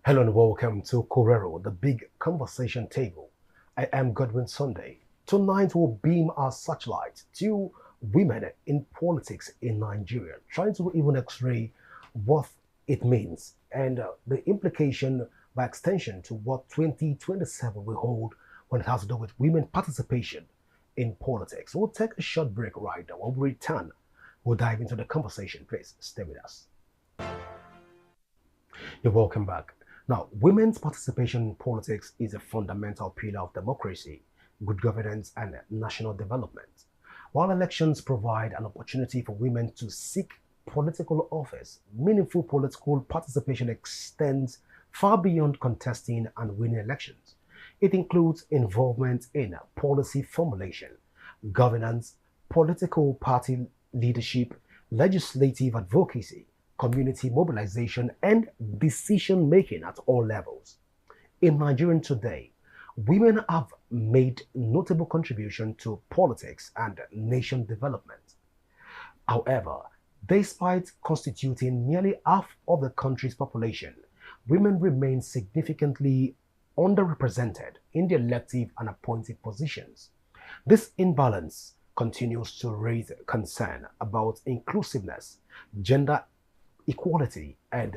Hello and welcome to Korero, the big conversation table. I am Godwin Sunday. Tonight we'll beam our searchlight to women in politics in Nigeria, trying to even x-ray what it means and the implication by extension to what 2027 will hold when it has to do with women participation in politics. We'll take a short break right now. When we return, we'll dive into the conversation. Please stay with us. You're welcome back. Now, women's participation in politics is a fundamental pillar of democracy, good governance, and national development. While elections provide an opportunity for women to seek political office, meaningful political participation extends far beyond contesting and winning elections. It includes involvement in policy formulation, governance, political party leadership, legislative advocacy, community mobilization, and decision making at all levels. In Nigeria today, women have made notable contribution to politics and nation development. However, despite constituting nearly half of the country's population, women remain significantly underrepresented in the elective and appointed positions. This imbalance continues to raise concern about inclusiveness, gender equality, and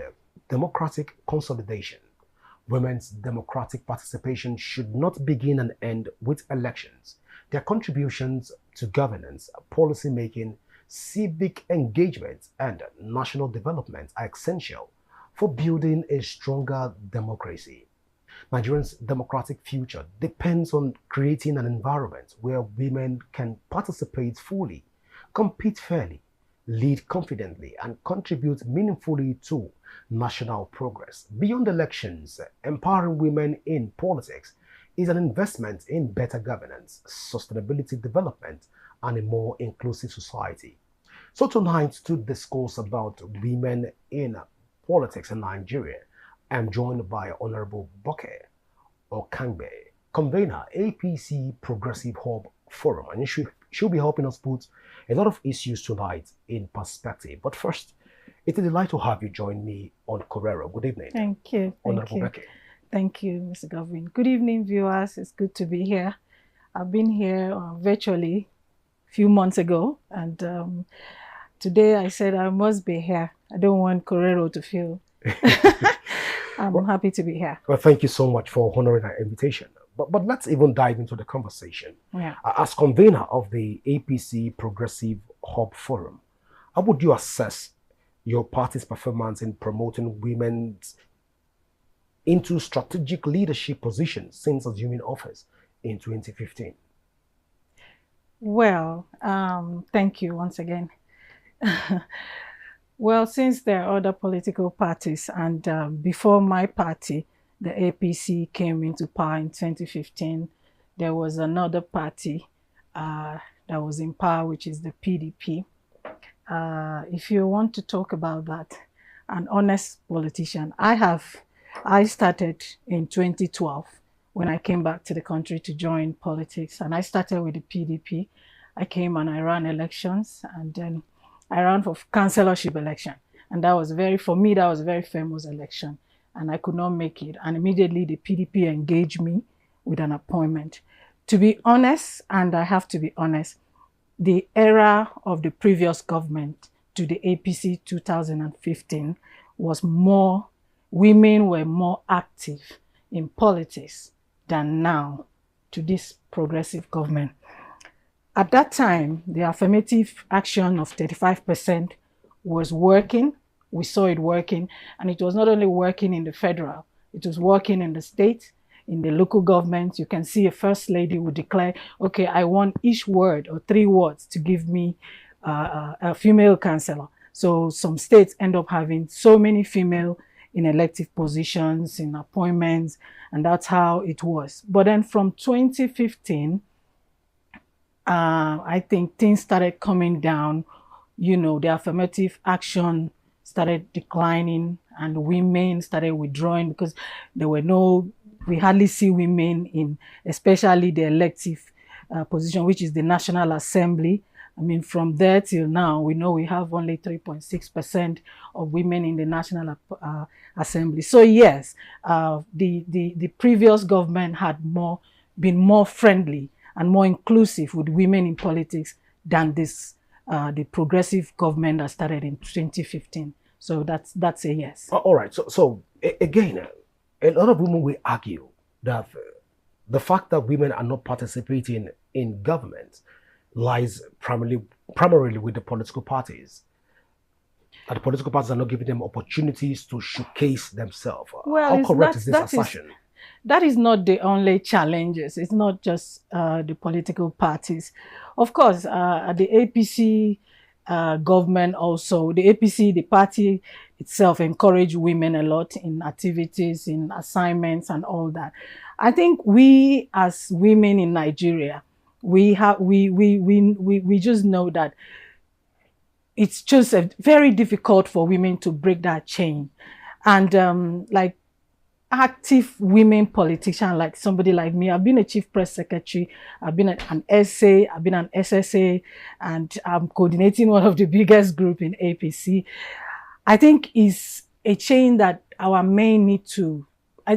democratic consolidation. Women's democratic participation should not begin and end with elections. Their contributions to governance, policy making, civic engagement, and national development are essential for building a stronger democracy. Nigeria's democratic future depends on creating an environment where women can participate fully, compete fairly, lead confidently, and contribute meaningfully to national progress. Beyond elections, empowering women in politics is an investment in better governance, sustainability development, and a more inclusive society. So tonight, to discuss about women in politics in Nigeria, I'm joined by Honorable Boke Okangbe, convener, APC Progressive Hub Forum, and she'll be helping us put a lot of issues tonight in perspective. But first, it's a delight to have you join me on Korero. Good evening. Thank you. Honorable Becky. Thank you, Mr. Govin. Good evening, viewers. It's good to be here. I've been here virtually a few months ago, and today I said I must be here. I don't want Korero to feel. I'm happy to be here. Well, thank you so much for honoring our invitation. But let's even dive into the conversation. Yeah. As convener of the APC Progressive Hub Forum, how would you assess your party's performance in promoting women into strategic leadership positions since assuming office in 2015? Well, thank you once again. Well, since there are other political parties, and before my party, the APC came into power in 2015, there was another party that was in power, which is the PDP. If you want to talk about that, an honest politician, I started in 2012 when I came back to the country to join politics, and I started with the PDP. I came and I ran elections, and then I ran for councillorship election, and that was for me, that was a very famous election. And I could not make it. And immediately the PDP engaged me with an appointment. To be honest, and I have to be honest, the era of the previous government to the APC 2015 was women were more active in politics than now to this progressive government. At that time, the affirmative action of 35% was working. We saw it working, and it was not only working in the federal, it was working in the state, in the local government. You can see a first lady would declare, okay, I want each ward or 3 words to give me a female councillor. So some states end up having so many female in elective positions, in appointments, and that's how it was. But then from 2015, I think things started coming down. You know, the affirmative action started declining, and women started withdrawing because we hardly see women in, especially the elective position, which is the National Assembly I mean, from there till now, we know we have only 3.6% of women in the National Assembly. So yes, the previous government had been more friendly and more inclusive with women in politics than the progressive government that started in 2015. So that's a yes. All right. So again, a lot of women will argue that the fact that women are not participating in government lies primarily with the political parties. That the political parties are not giving them opportunities to showcase themselves. Well, how correct is this assertion? That is not the only challenges. It's not just the political parties. Of course, the APC government also, the APC, the party itself encourage women a lot in activities, in assignments and all that. I think we as women in Nigeria, we just know that it's just very difficult for women to break that chain. And like active women politician, like somebody like me, I've been a chief press secretary, I've been an SA, I've been an SSA, and I'm coordinating one of the biggest group in APC. I think it's a chain that our men need to,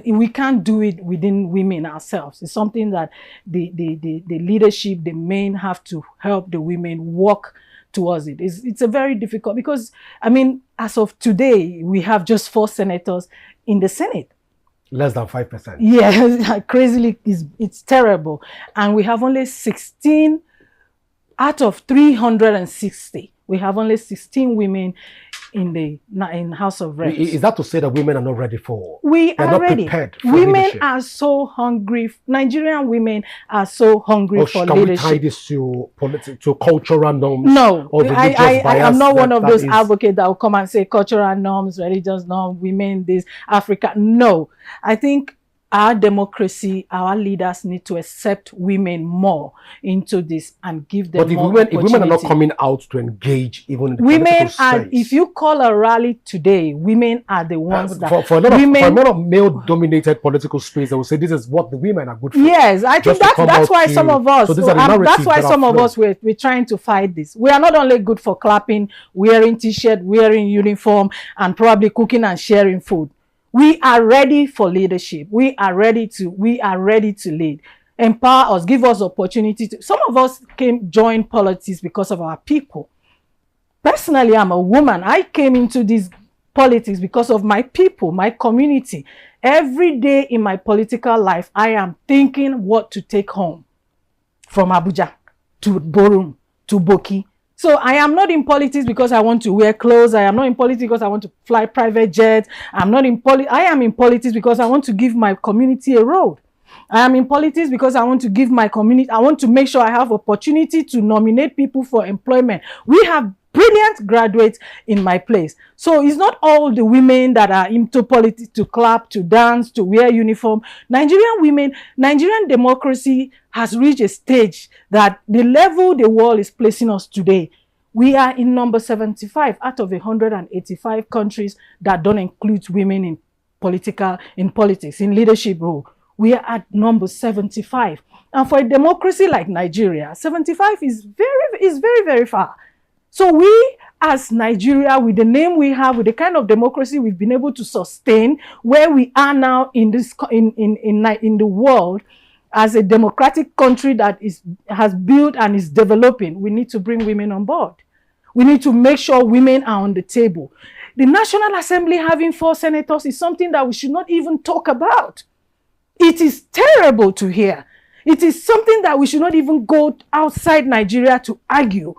we can't do it within women ourselves. It's something that the leadership, the men have to help the women work towards it. It's a very difficult, because I mean, as of today, we have just 4 senators in the Senate. Less than 5%. Yeah, crazily, it's terrible. And we have only 16 out of 360. We have only 16 women in House of Reps. Is that to say that women are not ready for? We are ready. Prepared for women leadership? Are so hungry. Nigerian women are so hungry for can leadership. Can we tie this to cultural norms? No, I am not one of those advocates that will come and say cultural norms, religious norms, women, this, Africa. No, I think our democracy, our leaders need to accept women more into this and give them more opportunity. If women are not coming out to engage even in the women political are, space. If you call a rally today, women are the ones that... For a lot of male-dominated political space, they will say this is what the women are good for. Yes, I think that's why some of us... So that's why some of us, we're trying to fight this. We are not only good for clapping, wearing t-shirt, wearing uniform, and probably cooking and sharing food. We are ready for leadership. We are ready to lead. Empower us, give us opportunity to. Some of us join politics because of our people. Personally, I'm a woman. I came into this politics because of my people, my community. Every day in my political life, I am thinking what to take home from Abuja to Borum to Boki. So I am not in politics because I want to wear clothes. I am not in politics because I want to fly private jets. I am in politics because I want to give my community a road. I am in politics because I want to give my community, I want to make sure I have opportunity to nominate people for employment. We have brilliant graduates in my place. So it's not all the women that are into politics to clap, to dance, to wear uniform. Nigerian women, Nigerian democracy has reached a stage that the level the world is placing us today, we are in number 75 out of 185 countries that don't include women in politics, in leadership role. We are at number 75. And for a democracy like Nigeria, 75 is very, very far. So we, as Nigeria, with the name we have, with the kind of democracy we've been able to sustain, where we are now in the world, as a democratic country that has built and is developing, we need to bring women on board. We need to make sure women are on the table. The National Assembly having 4 senators is something that we should not even talk about. It is terrible to hear. It is something that we should not even go outside Nigeria to argue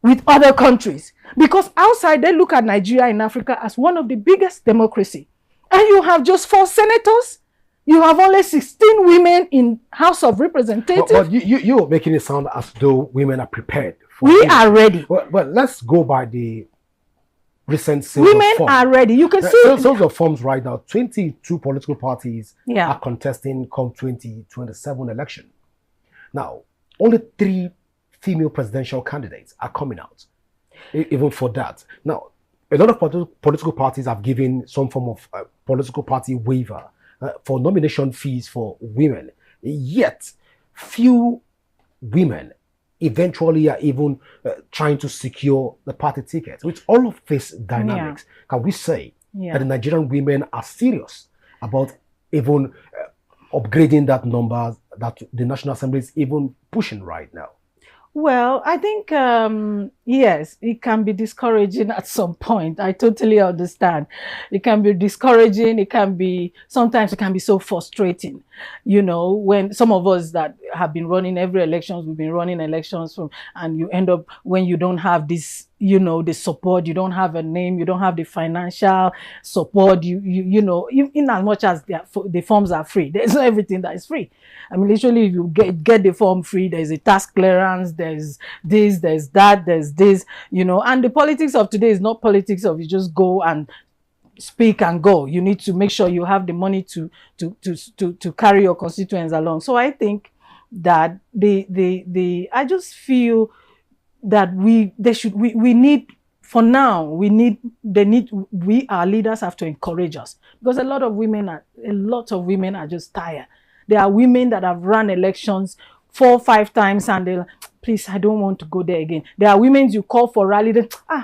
with other countries. Because outside, they look at Nigeria in Africa as one of the biggest democracies. And you have just 4 senators. You have only 16 women in House of Representatives. But you're making it sound as though women are prepared. We are ready. Well, let's go by the recent sales women of forms. Are ready. You can see sales of forms right now. 22 political parties are contesting come 2027 election. Now, only 3 female presidential candidates are coming out, even for that. Now, a lot of political parties have given some form of political party waiver for nomination fees for women. Yet, few women eventually are even trying to secure the party ticket. With all of these dynamics, can we say that the Nigerian women are serious about even upgrading that number that the National Assembly is even pushing right now? Well, I think, yes, it can be discouraging at some point. I totally understand. It can be discouraging. Sometimes it can be so frustrating. You know, when some of us that have been running every elections, we've been running elections and you end up, when you don't have this, you know, the support, you don't have a name, you don't have the financial support, you know, in as much as the forms are free, there's not everything that is free. I mean, literally, if you get the form free, there's a tax clearance, there's this, there's that, there's this, you know, and the politics of today is not politics of you just go and speak and go. You need to make sure you have the money to carry your constituents along. So I think that I just feel that we need, for now, our leaders have to encourage us, because a lot of women are just tired. There are women that have run elections 4 or 5 times and they're like, please, I don't want to go there again. There are women you call for rally,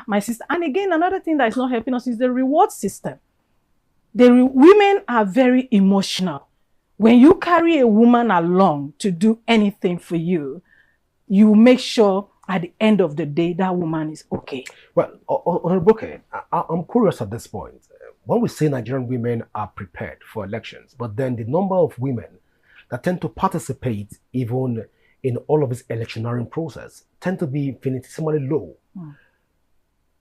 my sister. And again, another thing that is not helping us is the reward system. Women are very emotional. When you carry a woman along to do anything for you, you make sure at the end of the day that woman is okay. Well, Honorable, I'm curious at this point. When we say Nigerian women are prepared for elections, but then the number of women that tend to participate even in all of this electioneering process tend to be infinitesimally low.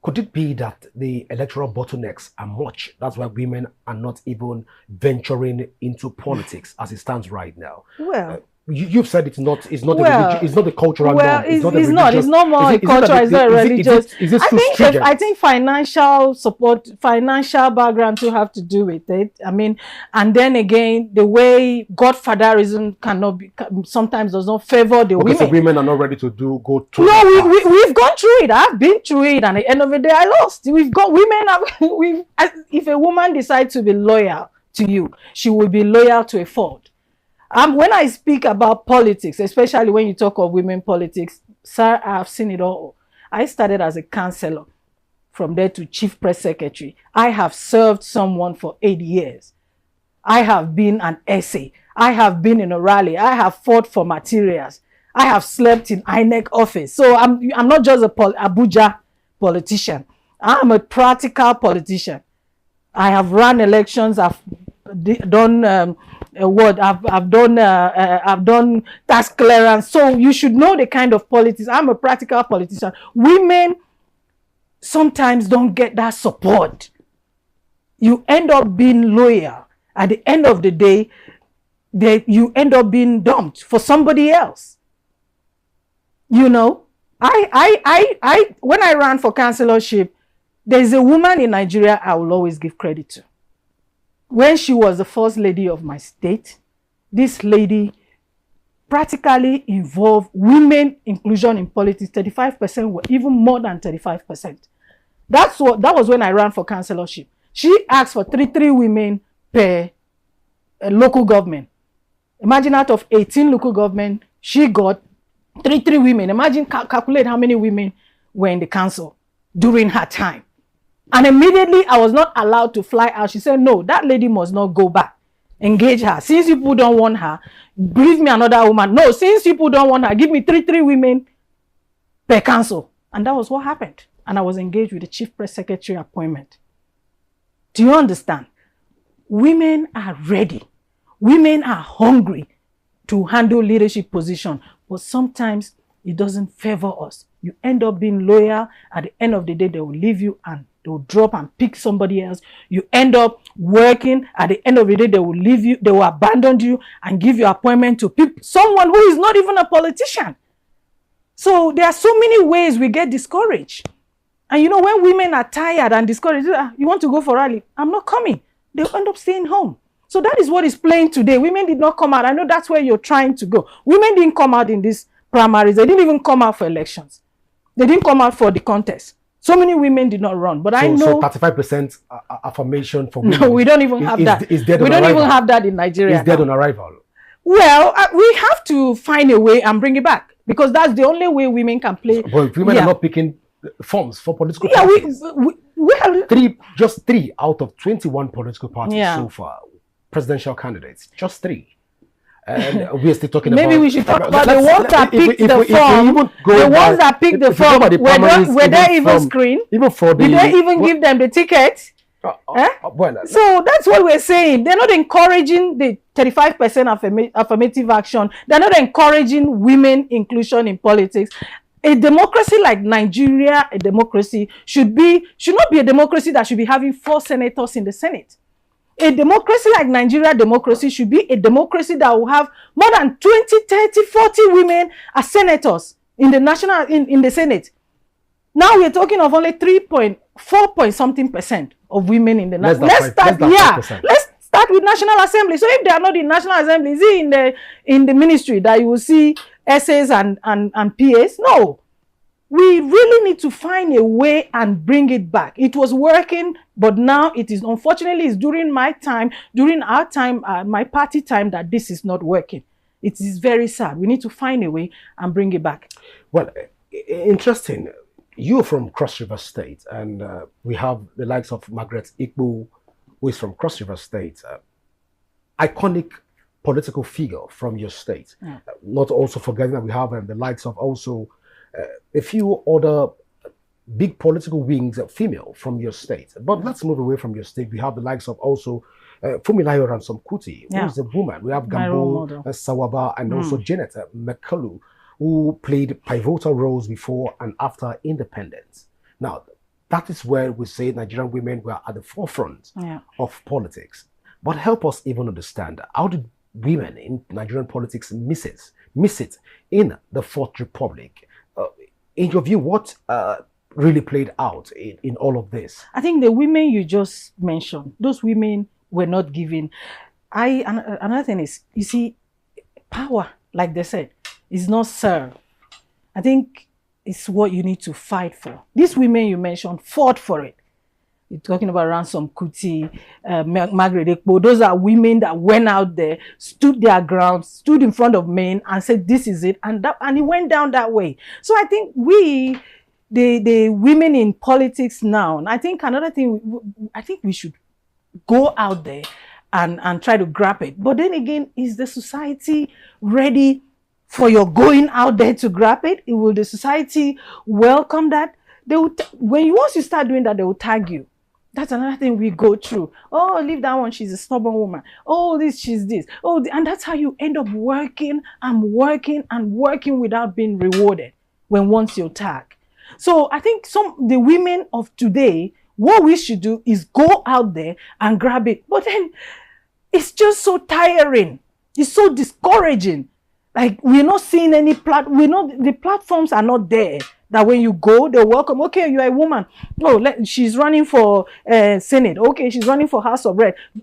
Could it be that the electoral bottlenecks are much? That's why women are not even venturing into politics as it stands right now. Well, you've said it's not the cultural norm. It's not more cultural. It's not religious. I think financial support, financial background to have to do with it. I mean, and then again, the way godfatherism sometimes does not favor the women. So women are not ready to go through. No, we've gone through it. I've been through it, and at the end of the day, I lost. We've got women. If a woman decides to be loyal to you, she will be loyal to a fault. When I speak about politics, especially when you talk of women politics, sir, I've seen it all. I started as a counselor, from there to chief press secretary. I have served someone for 8 years. I have been an essay. I have been in a rally. I have fought for materials. I have slept in INEC office. So I'm not just a Abuja politician. I'm a practical politician. I have run elections. I've done I've done tax clearance. So you should know the kind of politics. I'm a practical politician. Women sometimes don't get that support. You end up being loyal. At the end of the day, you end up being dumped for somebody else. You know, when I ran for councillorship, there's a woman in Nigeria I will always give credit to. When she was the first lady of my state, this lady practically involved women inclusion in politics. 35% were even more than 35%. That was when I ran for councillorship. She asked for 33 women per local government. Imagine out of 18 local government, she got 33 women. Imagine, calculate how many women were in the council during her time. And immediately I was not allowed to fly out. She said, no, that lady must not go back. Engage her. Since people don't want her, give me another woman. No, since people don't want her, give me 33 women per council. And that was what happened. And I was engaged with the chief press secretary appointment. Do you understand? Women are ready. Women are hungry to handle leadership position. But sometimes it doesn't favor us. You end up being loyal. At the end of the day, they will leave you and they will drop and pick somebody else. You end up working. At the end of the day, they will leave you. They will abandon you and give your appointment to someone who is not even a politician. So there are so many ways we get discouraged. And you know, when women are tired and discouraged, you want to go for rally? I'm not coming. They'll end up staying home. So that is what is playing today. Women did not come out. I know that's where you're trying to go. Women didn't come out in these primaries. They didn't even come out for elections. They didn't come out for the contest. So many women did not run. But I know... So 35% affirmation for women... No, we don't even have that. We don't even have that in Nigeria. It's dead on arrival. Well, we have to find a way and bring it back, because that's the only way women can play. But women are not picking forms for political Yeah, parties. we have Just three out of 21 political parties so far, presidential candidates, just three. And we're still talking maybe about... we should talk about the ones that picked the form. The ones that picked the form, were they even screened? Even for the... Did they even give them the ticket? So that's what we're saying. They're not encouraging the 35% affirmative action. They're not encouraging women inclusion in politics. A democracy like Nigeria, a democracy should not be a democracy that should be having 4 senators in the Senate. A democracy like Nigeria democracy should be a democracy that will have more than 20, 30, 40 women as senators in the national in the Senate. Now we're talking of only 3.4% of women in the national. Let's start with National Assembly. So if they are not in National Assembly, is it in the ministry that you will see essays and PAs? No. We really need to find a way and bring it back. It was working, but now it is, unfortunately, it's during my time, during our time, my party time, that this is not working. It is very sad. We need to find a way and bring it back. Well, interesting. You're from Cross River State, and we have the likes of Margaret Ikbu, who is from Cross River State. Iconic political figure from your state. Yeah. Not also forgetting that we have the likes of also a few other big political wings, female, from your state. But let's move away from your state. We have the likes of also Fumilayo Ransom Kuti, who is a woman. We have Gambo Sawaba and also Janet McCullough, who played pivotal roles before and after independence. Now, that is where we say Nigerian women were at the forefront of politics. But help us even understand, how did women in Nigerian politics miss it in the Fourth Republic? In your view, what really played out in all of this? I think the women you just mentioned, those women were not given. Another thing is, you see, power, like they said, is not served. I think it's what you need to fight for. These women you mentioned fought for it. You're talking about Ransom Kuti, Margaret Ekpo. Those are women that went out there, stood their ground, stood in front of men and said, this is it. And it went down that way. So I think the women in politics now, and I think another thing, I think we should go out there and try to grab it. But then again, is the society ready for your going out there to grab it? Will the society welcome that? Once you start doing that, they will tag you. That's another thing we go through. Oh, leave that one, she's a stubborn woman. Oh, she's this. Oh, and that's how you end up working and working and working without being rewarded once you're tagged. So I think the women of today, what we should do is go out there and grab it. But then it's just so tiring. It's so discouraging. Like, we're not seeing any the platforms are not there. That when you go, they're welcome. Okay, you're a woman. Oh, she's running for Senate. Okay, she's running for House of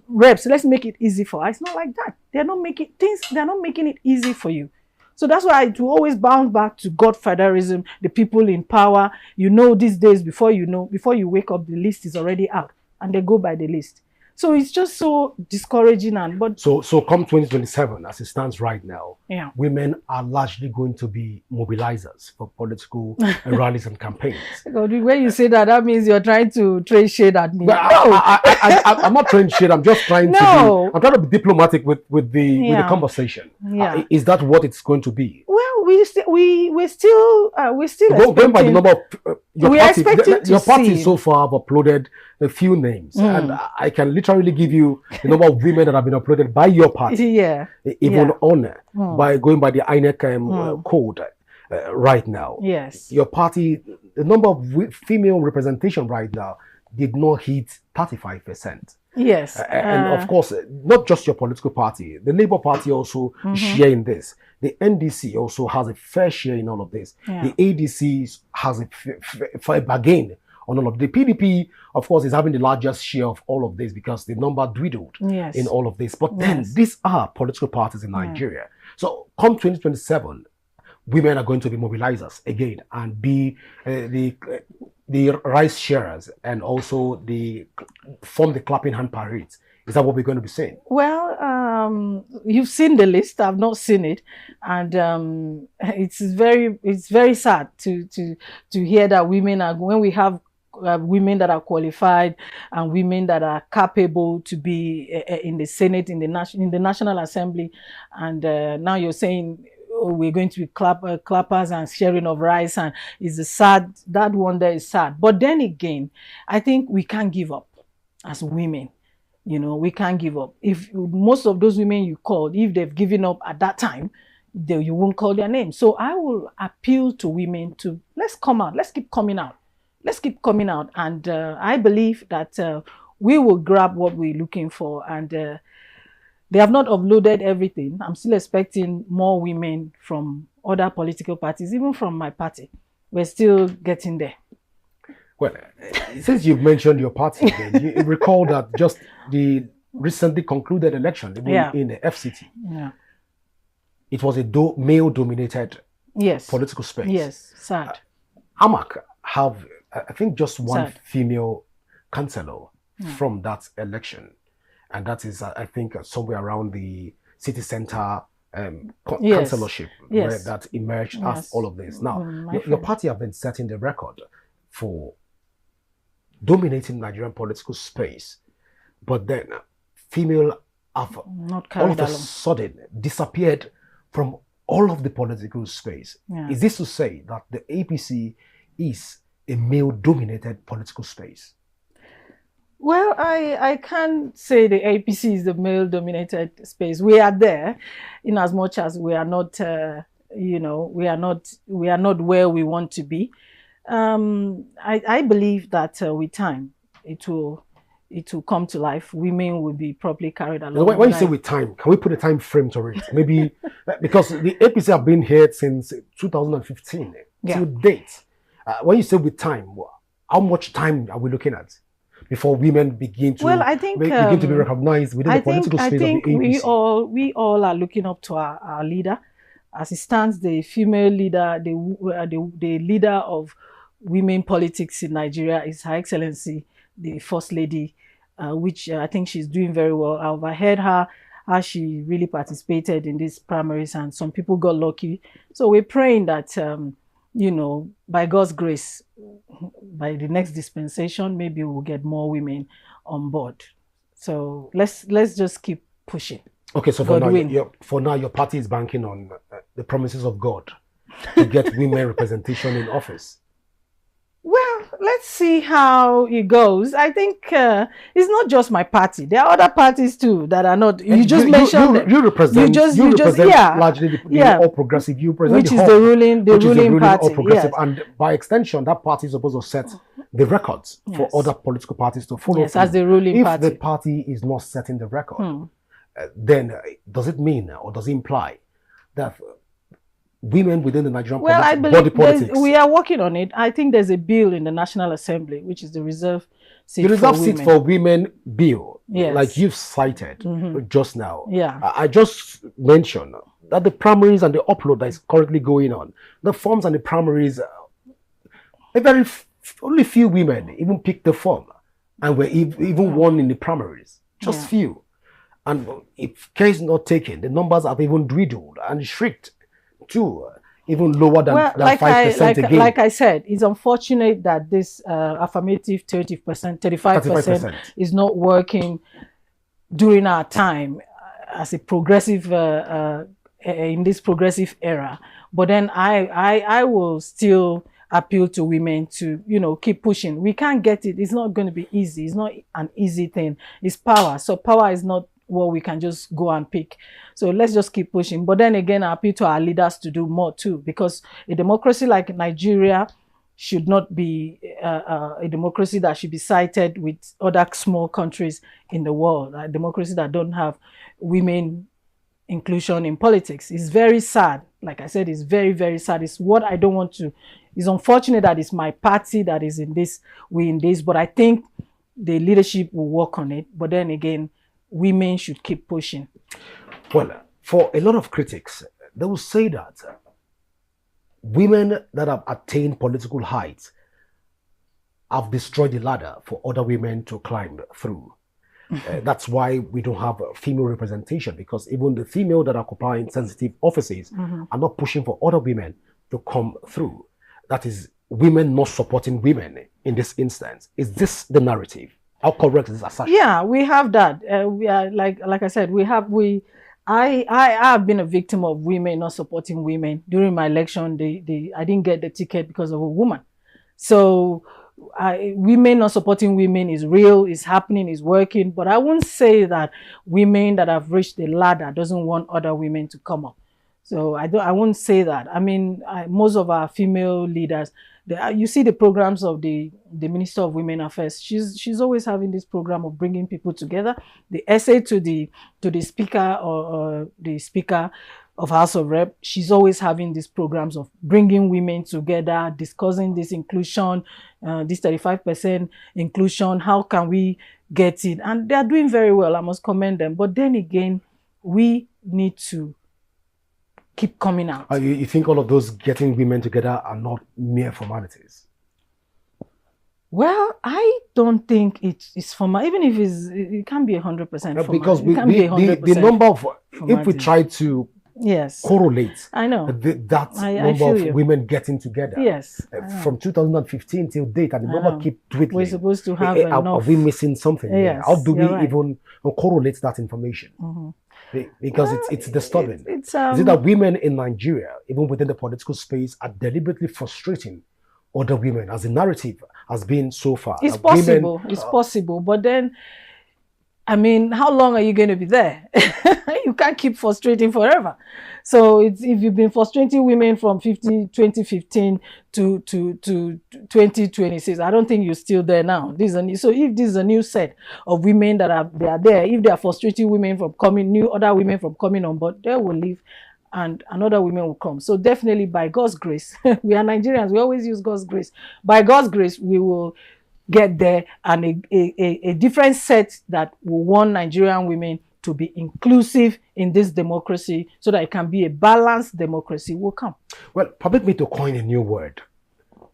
Reps. Let's make it easy for her. It's not like that. They're not making it easy for you. So that's why I do always bounce back to godfatherism, the people in power. You know, these days, before you wake up, the list is already out, and they go by the list. So it's just so discouraging. So come 2027, as it stands right now, women are largely going to be mobilizers for political rallies and campaigns. When you say that, that means you're trying to trade shade at me. But no. I'm not trying shade. I'm just trying I'm trying to be diplomatic with the conversation. Yeah. Is that what it's going to be? Well, we're still going by the number of your party so far have uploaded a few names, and I can literally give you the number of women that have been uploaded by your party, even on by going by the INEC code right now. Yes, your party, the number of female representation right now did not hit 35%. Yes, and of course, not just your political party, the Labour Party also share in this. The NDC also has a fair share in all of this. The ADC has a bargain on all of the PDP, of course, is having the largest share of all of this because the number dwindled in all of this. But then these are political parties in Nigeria. So come 2027, women are going to be mobilizers again and be the rice sharers and also form the clapping hand parades Is that what we're going to be saying? Well, you've seen the list. I've not seen it, and it's very sad to hear that women are, when we have women that are qualified and women that are capable to be in the Senate, in the National Assembly, and now you're saying, oh, we're going to be clappers and sharing of rice, and it's a sad, that one there is sad. But then again, I think we can't give up as women. You know, we can't give up. If most of those women you called, if they've given up at that time, you won't call their name. So I will appeal to women to, let's come out. Let's keep coming out. Let's keep coming out. And I believe that we will grab what we're looking for. And they have not uploaded everything. I'm still expecting more women from other political parties, even from my party. We're still getting there. Well, since you've mentioned your party, then you recall that just the recently concluded election in the FCT, it was a male-dominated political space. Yes, sad. AMAC have, I think, just one female councillor from that election, and that is, I think, somewhere around the city centre councillorship where that emerged as all of this. Now, your party have been setting the record for dominating Nigerian political space, but then female have all of a sudden disappeared from all of the political space. Is this to say that the APC is a male-dominated political space? Well, I can't say the APC is the male-dominated space. We are there, in as much as we are not, you know, we are not where we want to be. I believe that with time it will come to life. Women will be properly carried along. When you say with time, can we put a time frame to it? Maybe because the APC have been here since 2015 till date. When you say with time, how much time are we looking at before women begin to begin to be recognized within the political space of the APC? We all are looking up to our leader. As it stands, the female leader, the leader of women politics in Nigeria is Her Excellency, the First Lady, which I think she's doing very well. I overheard her, how she really participated in these primaries, and some people got lucky. So we're praying that, you know, by God's grace, by the next dispensation, maybe we'll get more women on board. So let's just keep pushing. Okay, so for now, your party is banking on the promises of God to get women representation in office. Well, let's see how it goes. I think it's not just my party. There are other parties too that are not. You just mentioned you represent. You represent largely the All Progressive. You represent which is the ruling party. All Progressive, and by extension, that party is supposed to set the records for other political parties to follow. Yes, as the ruling party. If the party is not setting the record, then does it mean or does it imply that women within the Nigerian body politics? We are working on it. I think there's a bill in the National Assembly, which is the reserve seat the reserve seat for women bill, yes, like you've cited just now. Yeah, I just mentioned that the primaries and the upload that is currently going on, the forms and the primaries, only few women even picked the form and were even won in the primaries. Just few. And if care is not taken, the numbers have even dwindled and shrinked to even lower than 5% again. Like I said, it's unfortunate that this affirmative 30%, 35% is not working during our time as a progressive, in this progressive era. But then I will still appeal to women to, you know, keep pushing. We can't get it. It's not going to be easy. It's not an easy thing. It's power. So power is not what we can just go and pick. So let's just keep pushing. But then again, I appeal to our leaders to do more too, because a democracy like Nigeria should not be a democracy that should be cited with other small countries in the world. A democracy that don't have women inclusion in politics. It's very sad. Like I said, it's very, very sad. It's what I don't want to. It's unfortunate that it's my party that is in this, but I think the leadership will work on it. But then again, women should keep pushing. Well, for a lot of critics, they will say that women that have attained political heights have destroyed the ladder for other women to climb through. That's why we don't have female representation, because even the female that are occupying sensitive offices are not pushing for other women to come through. That is women not supporting women in this instance. Is this the narrative? How correct is this assertion? Yeah, we have that. We are like I said, I have been a victim of women not supporting women. During my election, I didn't get the ticket because of a woman. So women not supporting women is real, is happening, is working. But I won't say that women that have reached the ladder doesn't want other women to come up. So I won't say that. I mean, most of our female leaders, you see the programs of the Minister of Women Affairs. She's always having this program of bringing people together. The essay to the speaker or the speaker of House of Rep, she's always having these programs of bringing women together, discussing this inclusion, this 35% inclusion. How can we get it? And they are doing very well. I must commend them. But then again, we need to keep coming out. You think all of those getting women together are not mere formalities? Well, I don't think it's formal. Even if it can be 100% because the number of if we try to correlate, I know that number of women getting together. Yes, from 2015 till date, and the number keep dwindling. We're supposed to have enough. Are we missing something? Yes, how do we even correlate that information? Because it's disturbing. Is it that women in Nigeria, even within the political space, are deliberately frustrating other women, as the narrative has been so far? It's possible. It's possible. But then, I mean, how long are you going to be there? You can't keep frustrating forever. So if you've been frustrating women from 2015 to 2026, I don't think you're still there now. So if this is a new set of women that are there, if they are frustrating women from other women from coming on board, they will leave and another women will come. So definitely by God's grace, we are Nigerians, we always use God's grace. By God's grace, we will get there, and a different set that will want Nigerian women to be inclusive in this democracy, so that it can be a balanced democracy, will come. Well, permit me to coin a new word.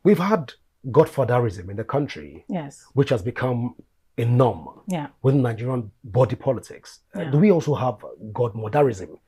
We've had godfatherism in the country, yes, which has become a norm within Nigerian body politics. Do we also have godmotherism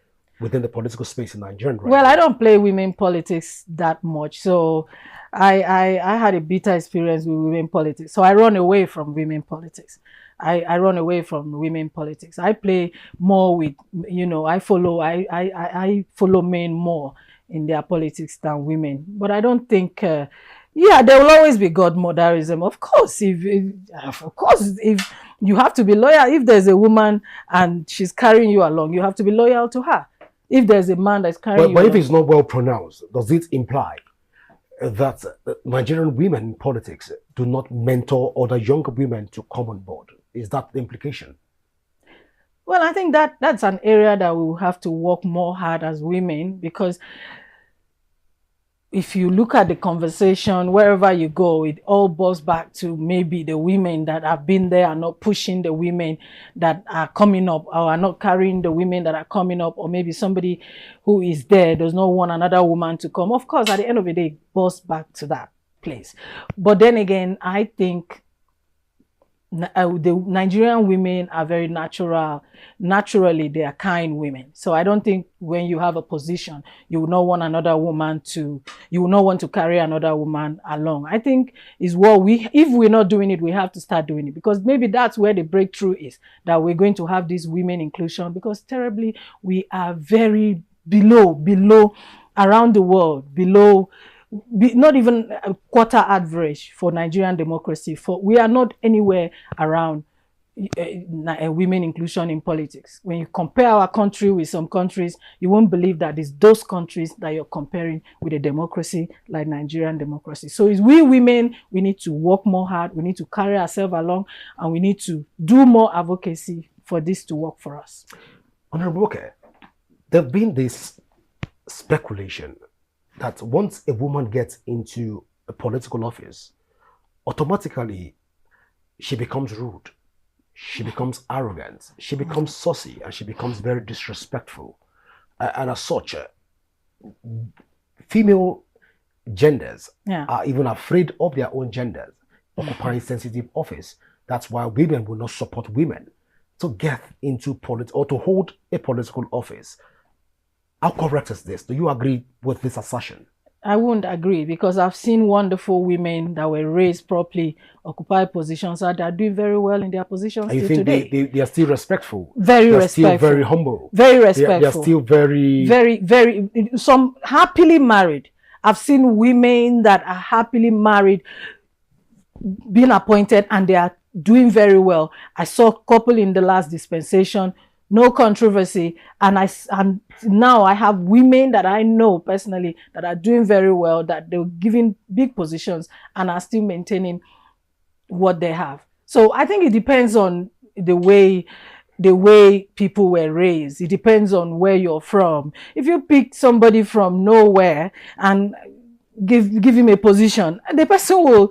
within the political space in Nigeria? Right? Well, I don't play women politics that much, so I had a bitter experience with women politics, so I run away from women politics. I run away from women politics. I play more with, I follow men more in their politics than women. But I don't think, there will always be godmotherism. Of course, if you have to be loyal, if there's a woman and she's carrying you along, you have to be loyal to her. If there's a man that's carrying you along. But if it's not well pronounced, does it imply that Nigerian women in politics do not mentor other younger women to come on board? Is that the implication? Well, I think that's an area that we will have to work more hard as women, because if you look at the conversation, wherever you go, it all boils back to maybe the women that have been there are not pushing the women that are coming up, or are not carrying the women that are coming up, or maybe somebody who is there does not want another woman to come. Of course, at the end of the day, it boils back to that place. But then again, I think the Nigerian women are very naturally they are kind women. So I don't think when you have a position, you will not want to carry another woman along. I think is if we're not doing it, we have to start doing it, because maybe that's where the breakthrough is, that we're going to have this women inclusion, because terribly we are very below around the world, not even a quarter average for Nigerian democracy. We are not anywhere around women inclusion in politics. When you compare our country with some countries, you won't believe that it's those countries that you're comparing with a democracy like Nigerian democracy. So it's we women, we need to work more hard, we need to carry ourselves along, and we need to do more advocacy for this to work for us. Honorable Oke, there's been this speculation that once a woman gets into a political office, automatically she becomes rude, she becomes arrogant, she becomes saucy, and she becomes very disrespectful. And as such, female genders are even afraid of their own genders occupying sensitive office. That's why women will not support women. to get into politics or to hold a political office. How correct is this? Do you agree with this assertion? I wouldn't agree, because I've seen wonderful women that were raised properly, occupy positions, and are doing very well in their positions And you till think today. they are still respectful? Very They're respectful. still very humble. Very They respectful. are still very... Very, some happily married. I've seen women that are happily married, being appointed, and they are doing very well. I saw a couple in the last dispensation, no controversy, and now I have women that I know personally that are doing very well, that they're giving big positions and are still maintaining what they have. So I think it depends on the way people were raised. It depends on where you're from. If you pick somebody from nowhere and give him a position, the person will,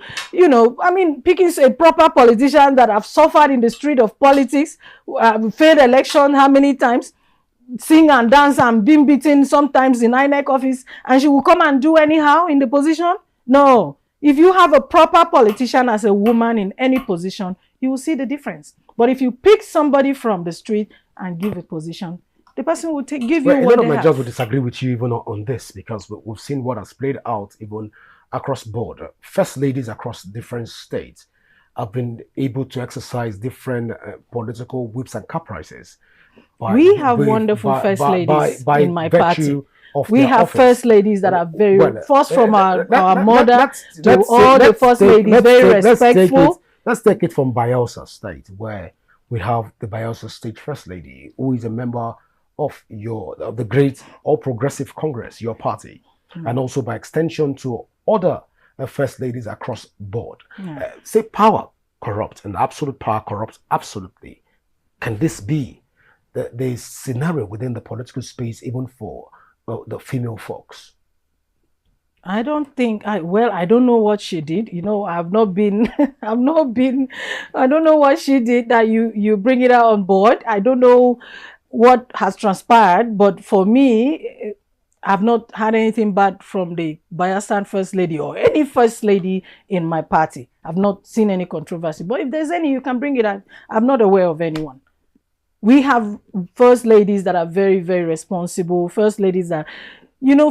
picking a proper politician that have suffered in the street of politics, failed election how many times, sing and dance and been beaten sometimes in INEC office, and she will come and do anyhow in the position? No. If you have a proper politician as a woman in any position, you will see the difference. But if you pick somebody from the street and give a position, the person will give you what they have. A lot of Nigerians will disagree with you even on this, because we've seen what has played out even across board. First ladies across different states have been able to exercise different political whips and caprices. We have wonderful first ladies in my party. We have office. First ladies that are very, first from our mother to all the first ladies, very respectful. Let's take it from Bayelsa State, where we have the Bayelsa State First Lady, who is a member of the great All Progressive Congress, your party, and also by extension to other first ladies across board. Say power corrupts, and absolute power corrupts absolutely. Can this be the scenario within the political space, even for the female folks? I don't think, I don't know what she did. I've not been, I don't know what she did that you bring it out on board. I don't know what has transpired, but for me, I've not had anything bad from the Bayelsa First Lady or any First Lady in my party. I've not seen any controversy, but if there's any, you can bring it out. I'm not aware of anyone. We have First Ladies that are very, very responsible. First Ladies that,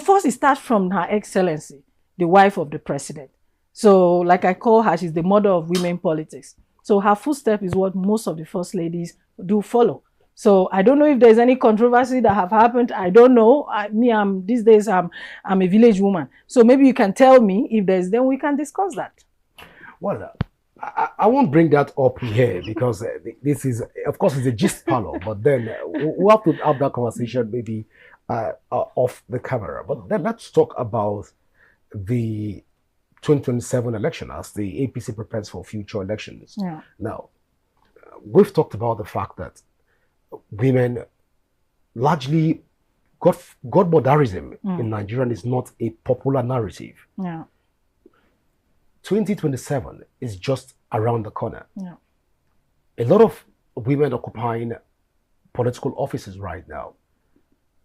first it starts from Her Excellency, the wife of the president. So like I call her, she's the mother of women politics. So her footstep is what most of the First Ladies do follow. So I don't know if there's any controversy that have happened. I don't know. These days I'm a village woman. So maybe you can tell me if there's, then we can discuss that. Well, I won't bring that up here, because this is, of course, it's a gist parlor, but then we'll have to have that conversation maybe off the camera. But then let's talk about the 2027 election as the APC prepares for future elections. Yeah. Now, we've talked about the fact that women largely, godmotherism in Nigeria is not a popular narrative. Yeah. 2027 is just around the corner. Yeah. A lot of women occupying political offices right now,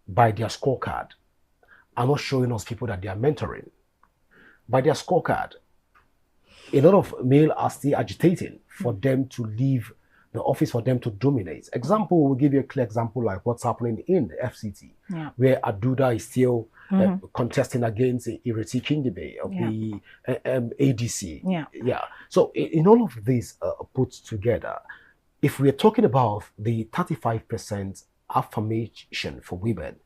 by their scorecard, are not showing us people that they are mentoring. By their scorecard, a lot of male are still agitating for them to leave the office, for them to dominate. Example, we'll give you a clear example like what's happening in the FCT, where Aduda is still contesting against Ireti Kingibe of the ADC. So in all of this put together, if we're talking about the 35% affirmation for women,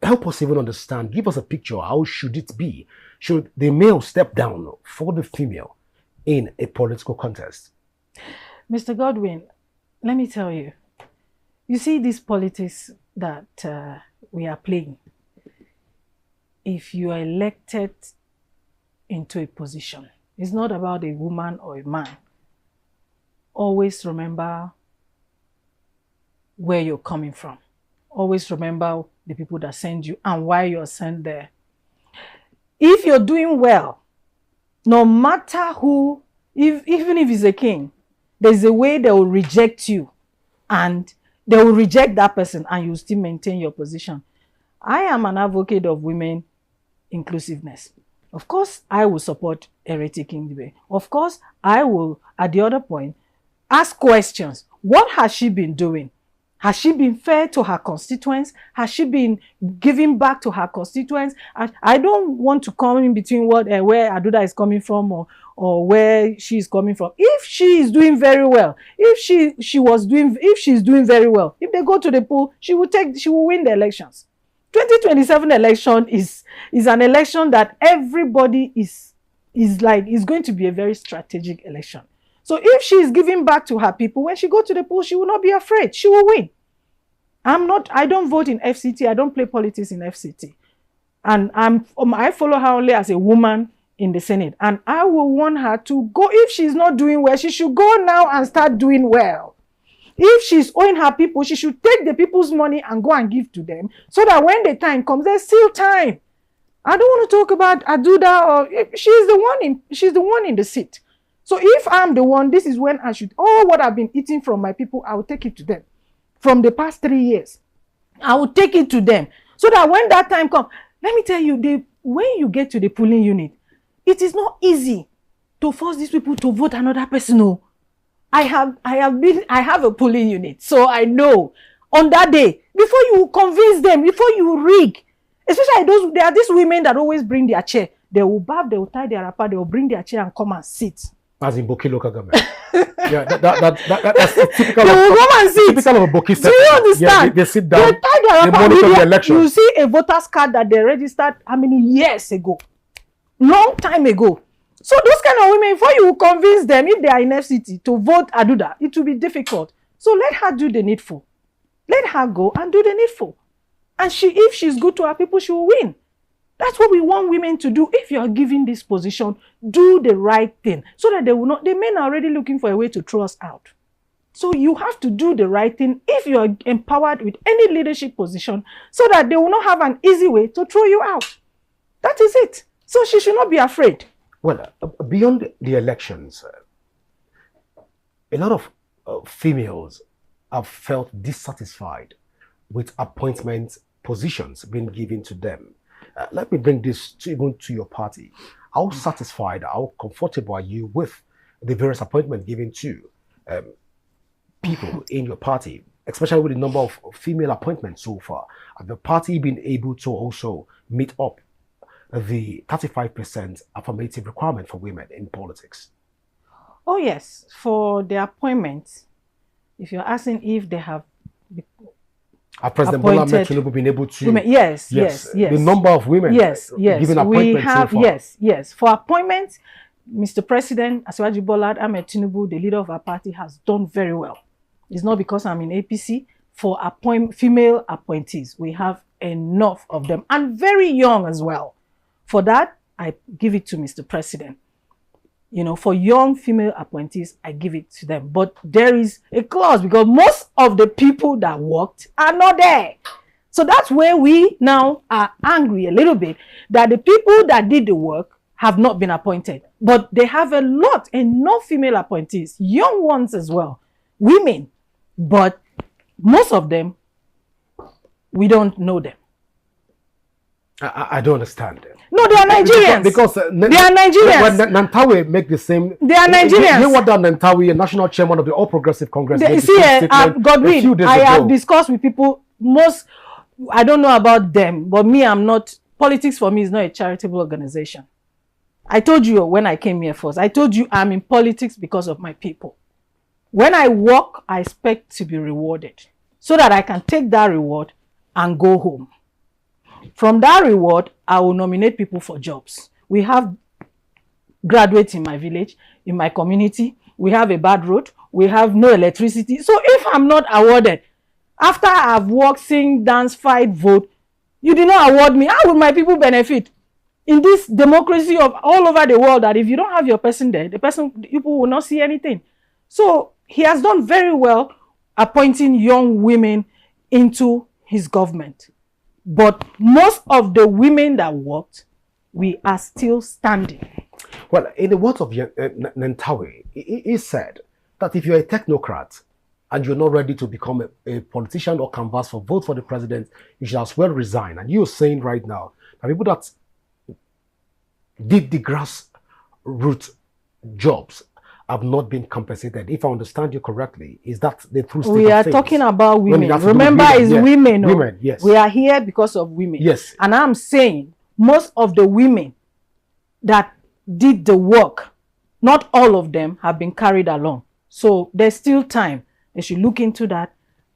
help us even understand, give us a picture, how should it be? Should the male step down for the female in a political contest? Mr. Godwin, let me tell you, you see this politics that we are playing. If you are elected into a position, it's not about a woman or a man. Always remember where you're coming from. Always remember the people that send you and why you're sent there. If you're doing well, no matter who, even if he's a king, there's a way they will reject you, and they will reject that person, and you still maintain your position. I am an advocate of women inclusiveness. Of course, I will support Ireti Kingibe. Of course, I will, at the other point, ask questions. What has she been doing? Has she been fair to her constituents? Has she been giving back to her constituents? I don't want to come in between what where Aduda is coming from or where she is coming from. If she is doing very well, if she's doing very well, if they go to the poll, she will win the elections. 2027 election is an election that everybody is going to be a very strategic election. So if she is giving back to her people, when she go to the poll, she will not be afraid. She will win. I don't vote in FCT. I don't play politics in FCT. And I follow her only as a woman in the Senate. And I will want her to go. If she's not doing well, she should go now and start doing well. If she's owing her people, she should take the people's money and go and give to them, so that when the time comes, there's still time. I don't want to talk about Aduda, or she's the one in the seat. So if I'm the one, this is when I should, all what I've been eating from my people, I will take it to them. From the past 3 years, I will take it to them. So that when that time comes, let me tell you, when you get to the polling unit, it is not easy to force these people to vote another person. No. I have a polling unit, so I know on that day, before you convince them, before you rig, especially there are these women that always bring their chair. They will bath, they will tie their wrapper, they will bring their chair and come and sit. As in Boki local government. Yeah, that's typical. They will come and sit. Typical of a Boki. Do you understand? Yeah, they sit down. They tie their wrapper. They monitor the election. You see a voter's card that they registered how many years ago? Long time ago. So those kind of women, before you convince them, if they are in FCT, to vote Aduda, it will be difficult. So let her do the needful. Let her go and do the needful. And if she's good to her people, she will win. That's what we want women to do. If you are given this position, do the right thing, so that the men are already looking for a way to throw us out. So you have to do the right thing if you are empowered with any leadership position, so that they will not have an easy way to throw you out. That is it. So she should not be afraid. Well, beyond the elections, a lot of females have felt dissatisfied with appointment positions being given to them. Let me bring this even to your party. How satisfied, how comfortable are you with the various appointments given to people in your party, especially with the number of female appointments so far? Have the party been able to also meet up the 35% affirmative requirement for women in politics? Oh yes, for the appointments, if you're asking if they have President Bola Ahmed Tinubu been able to women, yes. The number of women given appointments so far. Yes. For appointments, Mr. President Asiwaju Bola Ahmed Tinubu, the leader of our party, has done very well. It's not because I'm in APC. For female appointees, we have enough of them, and very young as well. For that, I give it to Mr. President. You know, for young female appointees, I give it to them. But there is a clause, because most of the people that worked are not there. So that's where we now are angry a little bit, that the people that did the work have not been appointed. But they have enough female appointees, young ones as well, women. But most of them, we don't know them. I don't understand them. No, they are Nigerians. Because they are Nigerians. When Nantawe make the same, they are Nigerians. You what that Nantawe, a national chairman of the All Progressive Congress. Godwin, I have discussed with people. I don't know about them, but me, I'm not. Politics for me is not a charitable organization. I told you when I came here first. I told you I'm in politics because of my people. When I work, I expect to be rewarded, so that I can take that reward and go home. From that reward, I will nominate people for jobs. We have graduates in my village, in my community. We have a bad road. We have no electricity. So if I'm not awarded, after I've worked, sing, dance, fight, vote, you did not award me, how will my people benefit? In this democracy of all over the world, that if you don't have your person there, people will not see anything. So he has done very well appointing young women into his government. But most of the women that worked, we are still standing. Well, in the words of Nantawe, he said that if you're a technocrat and you're not ready to become a politician or canvass for vote for the president, you should as well resign. And you're saying right now that people that did the grassroots jobs have not been compensated. If I understand you correctly, is that the true state We of are things? talking about women. When Remember, it's yes. women. Oh. Women, yes. We are here because of women. Yes. And I'm saying most of the women that did the work, not all of them have been carried along. So there's still time. They should look into that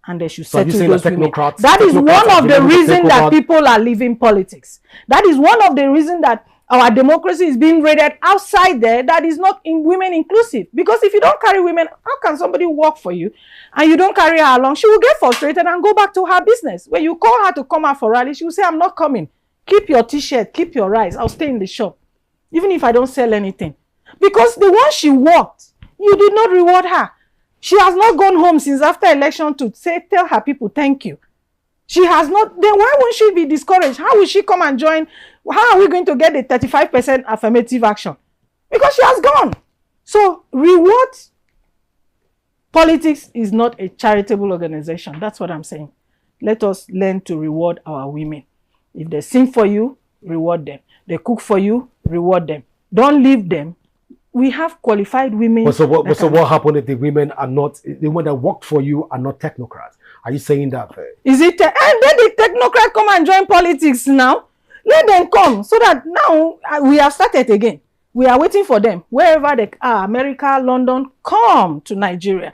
and they should settle those women. That is one of the reasons that people are leaving politics. That is one of the reasons that our democracy is being raided outside there, that is not in women inclusive. Because if you don't carry women, how can somebody work for you and you don't carry her along? She will get frustrated and go back to her business. When you call her to come out for rally, she will say, I'm not coming. Keep your t-shirt, keep your rice. I'll stay in the shop, even if I don't sell anything. Because the one she worked, you did not reward her. She has not gone home since after election to tell her people, thank you. She has not. Then why won't she be discouraged? How will she come and join? How are we going to get the 35% affirmative action? Because she has gone. So reward politics is not a charitable organization. That's what I'm saying. Let us learn to reward our women. If they sing for you, reward them. They cook for you, reward them. Don't leave them. We have qualified women. So what happened if the women are not, the women that worked for you are not technocrats? Are you saying that? Is it? And then the technocrats come and join politics now. Let them come so that now we have started again. We are waiting for them. Wherever they are, America, London, come to Nigeria.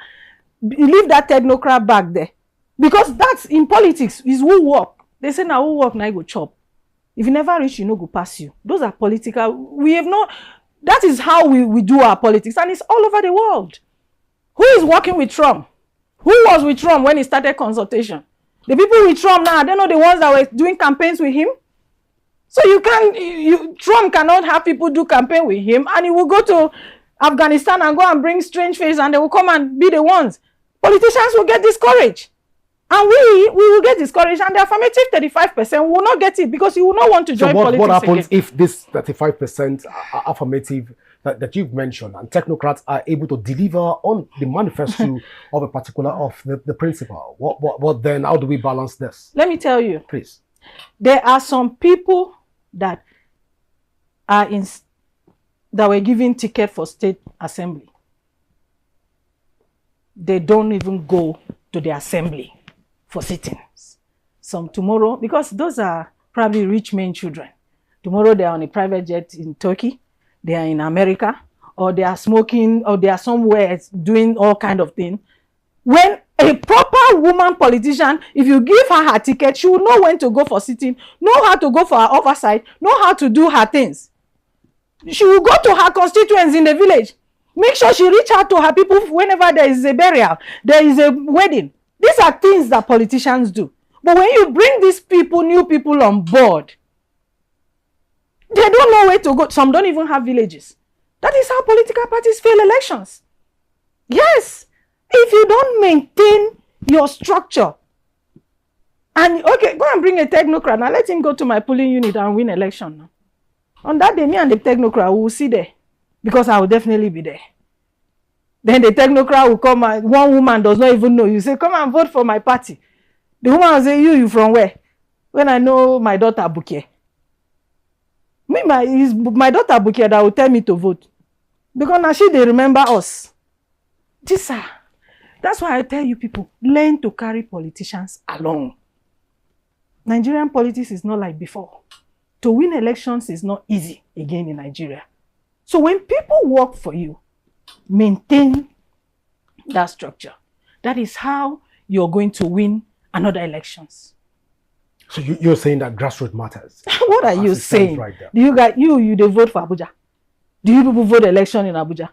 Leave that technocrat back there. Because that's in politics, is who work. They say now who work, now you go chop. If you never reach, you know go pass you. Those are political. We have not. That is how we do our politics. And it's all over the world. Who is working with Trump? Who was with Trump when he started consultation? The people with Trump now, they're not the ones that were doing campaigns with him. So Trump cannot have people do campaign with him, and he will go to Afghanistan and go and bring strange face, and they will come and be the ones. Politicians will get discouraged. And we will get discouraged, and the affirmative 35% will not get it because he will not want to join politics. What happens again. if this 35% affirmative that you've mentioned and technocrats are able to deliver on the manifesto of a particular of the principle? What then? How do we balance this? Let me tell you. Please. There are some people that are that were given ticket for state assembly. They don't even go to the assembly for sittings. Some tomorrow, because those are probably rich men children. Tomorrow they are on a private jet in Turkey, they are in America, or they are smoking, or they are somewhere doing all kind of things. When a proper woman politician, if you give her ticket, she will know when to go for sitting, know how to go for her oversight, know how to do her things. She will go to her constituents in the village. Make sure she reach out to her people whenever there is a burial, there is a wedding. These are things that politicians do. But when you bring these people, new people on board, they don't know where to go. Some don't even have villages. That is how political parties fail elections. Yes. If you don't maintain your structure, and okay, go and bring a technocrat now, let him go to my polling unit and win election now. On that day, me and the technocrat will see there, because I will definitely be there. Then the technocrat will come and one woman does not even know. You say, come and vote for my party. The woman will say, you from where? When I know my daughter Bukie. Me, my daughter Bukie that will tell me to vote. Because now they remember us. That's why I tell you people, learn to carry politicians along. Nigerian politics is not like before. To win elections is not easy again in Nigeria. So when people work for you, maintain that structure. That is how you're going to win another elections. So you're saying that grassroots matters. What are you saying? Right, do you guys you they vote for Abuja? Do you people vote election in Abuja?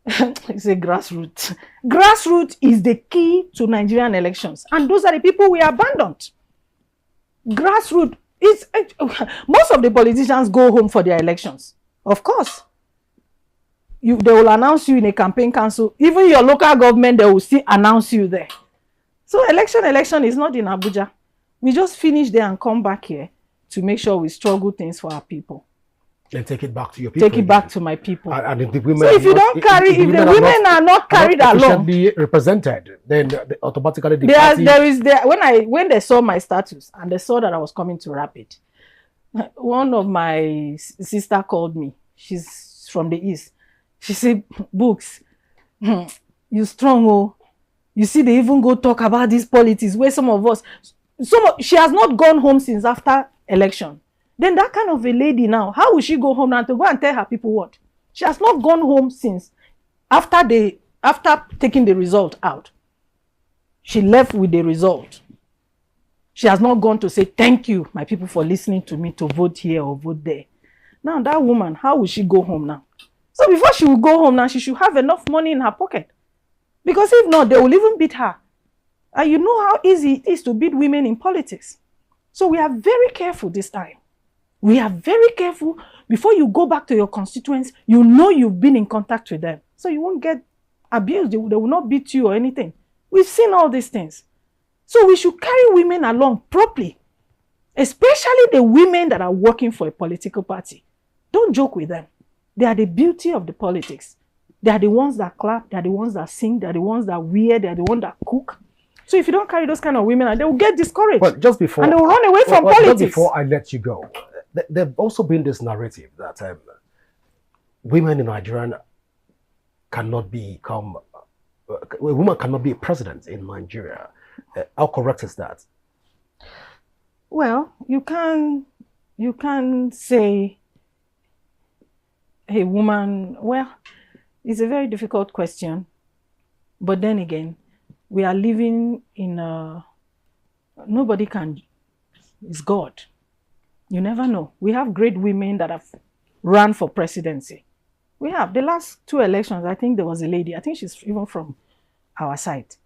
It's a grassroots. Grassroots is the key to Nigerian elections, and those are the people we abandoned. Grassroots is most of the politicians go home for their elections. Of course, they will announce you in a campaign council. Even your local government, they will still announce you there. So election is not in Abuja. We just finish there and come back here to make sure we struggle things for our people. Then take it back to your people. Take it back to my people. And if the women, so if you don't carry, if the women are not carried along, represented, then automatically the party. When they saw my status and they saw that I was coming to Rapid, one of my sister called me. She's from the east. She said, Books, you strong, oh. You see, they even go talk about these politics where some of us, she has not gone home since after election. Then that kind of a lady now, how will she go home now to go and tell her people what? She has not gone home since after taking the result out. She left with the result. She has not gone to say, thank you, my people, for listening to me to vote here or vote there. Now that woman, how will she go home now? So before she will go home now, she should have enough money in her pocket. Because if not, they will even beat her. And you know how easy it is to beat women in politics. So we are very careful this time. We are very careful. Before you go back to your constituents, you know you've been in contact with them. So you won't get abused. They will not beat you or anything. We've seen all these things. So we should carry women along properly. Especially the women that are working for a political party. Don't joke with them. They are the beauty of the politics. They are the ones that clap, they are the ones that sing, they are the ones that wear, they are the ones that cook. So if you don't carry those kind of women, they will get discouraged. But just before, and they will run away from politics. Just before I let you go, there's also been this narrative that women in Nigeria cannot become, a woman cannot be a president in Nigeria. How correct is that? Well, you can say a woman, well, it's a very difficult question. But then again, we are living in nobody can, it's God. You never know. We have great women that have run for presidency. We have. The last 2 elections, I think there was a lady, I think she's even from our side.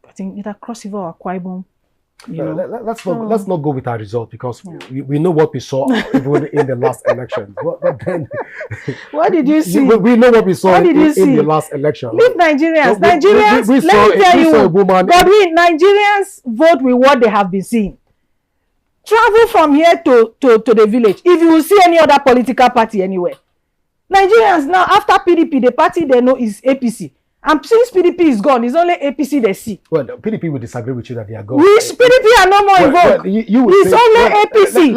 I think either Cross River or Akwa Ibom. Let's not go with our result because we know what we saw even in the last election. But then, what did you see? We know what we saw in the last election. Leave Nigerians. Nigerians, let me tell you, but Nigerians vote with what they have been seeing. Travel from here to the village. If you will see any other political party anywhere. Nigerians now, after PDP, the party they know is APC. And since PDP is gone, it's only APC they see. Well, the PDP will disagree with you that they are gone. Which PDP are no more involved? It's only APC.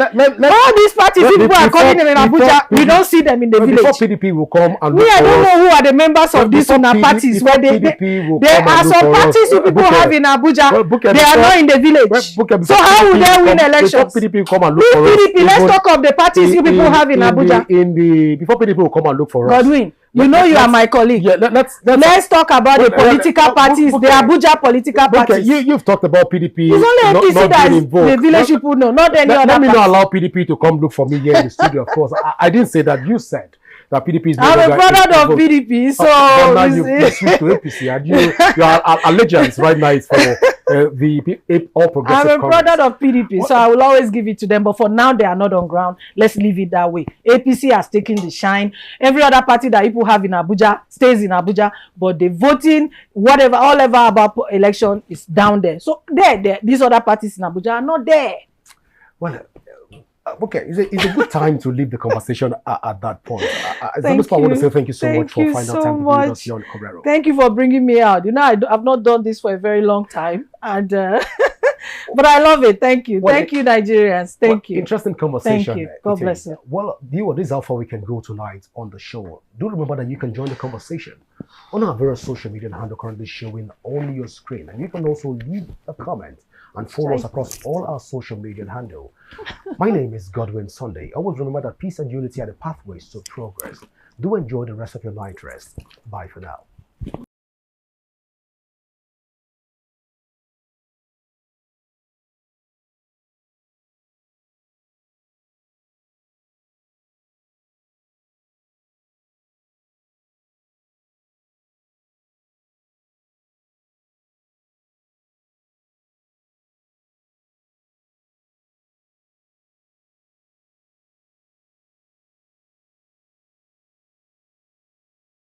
All these parties, people are calling them in Abuja, we don't see them in the village. Before PDP will come and I don't know who are the members of these parties. Where there are some parties you people have in Abuja, they are not in the village. So how will they win elections? Before PDP come and look for us. Let's talk of the parties you people have in Abuja. Before PDP will come and look for us. Godwin, you know you are my colleague. Yeah, let's talk about the political parties, the Abuja political parties. You've talked about PDP. It's only APC that the village people know, not any other. Let me not allow PDP to come look for me here in the studio. Of course, I didn't say that. You said that PDP is. I'm a product of PDP, so now you switch to APC, and your allegiance right now is for the All Progressive I'm a product of PDP, so I will always give it to them. But for now, they are not on ground. Let's leave it that way. APC has taken the shine. Every other party that people have in Abuja stays in Abuja, but the voting, whatever, all ever about election is down there. So these other parties in Abuja are not there. Well, okay, it's a good time to leave the conversation at that point. I want to say thank you so much for finding out time to be with us here on Korero. Thank you for bringing me out. You know, I've not done this for a very long time, and but I love it. Thank you. Thank you, Nigerians. Thank you. Interesting conversation. Thank you. God bless you. Well, viewer, this is how far we can go tonight on the show. Do remember that you can join the conversation on our various social media handle currently showing on your screen, and you can also leave a comment and follow us across all our social media handle. My name is Godwin Sunday. Always remember that peace and unity are the pathways to progress. Do enjoy the rest of your night rest. Bye for now.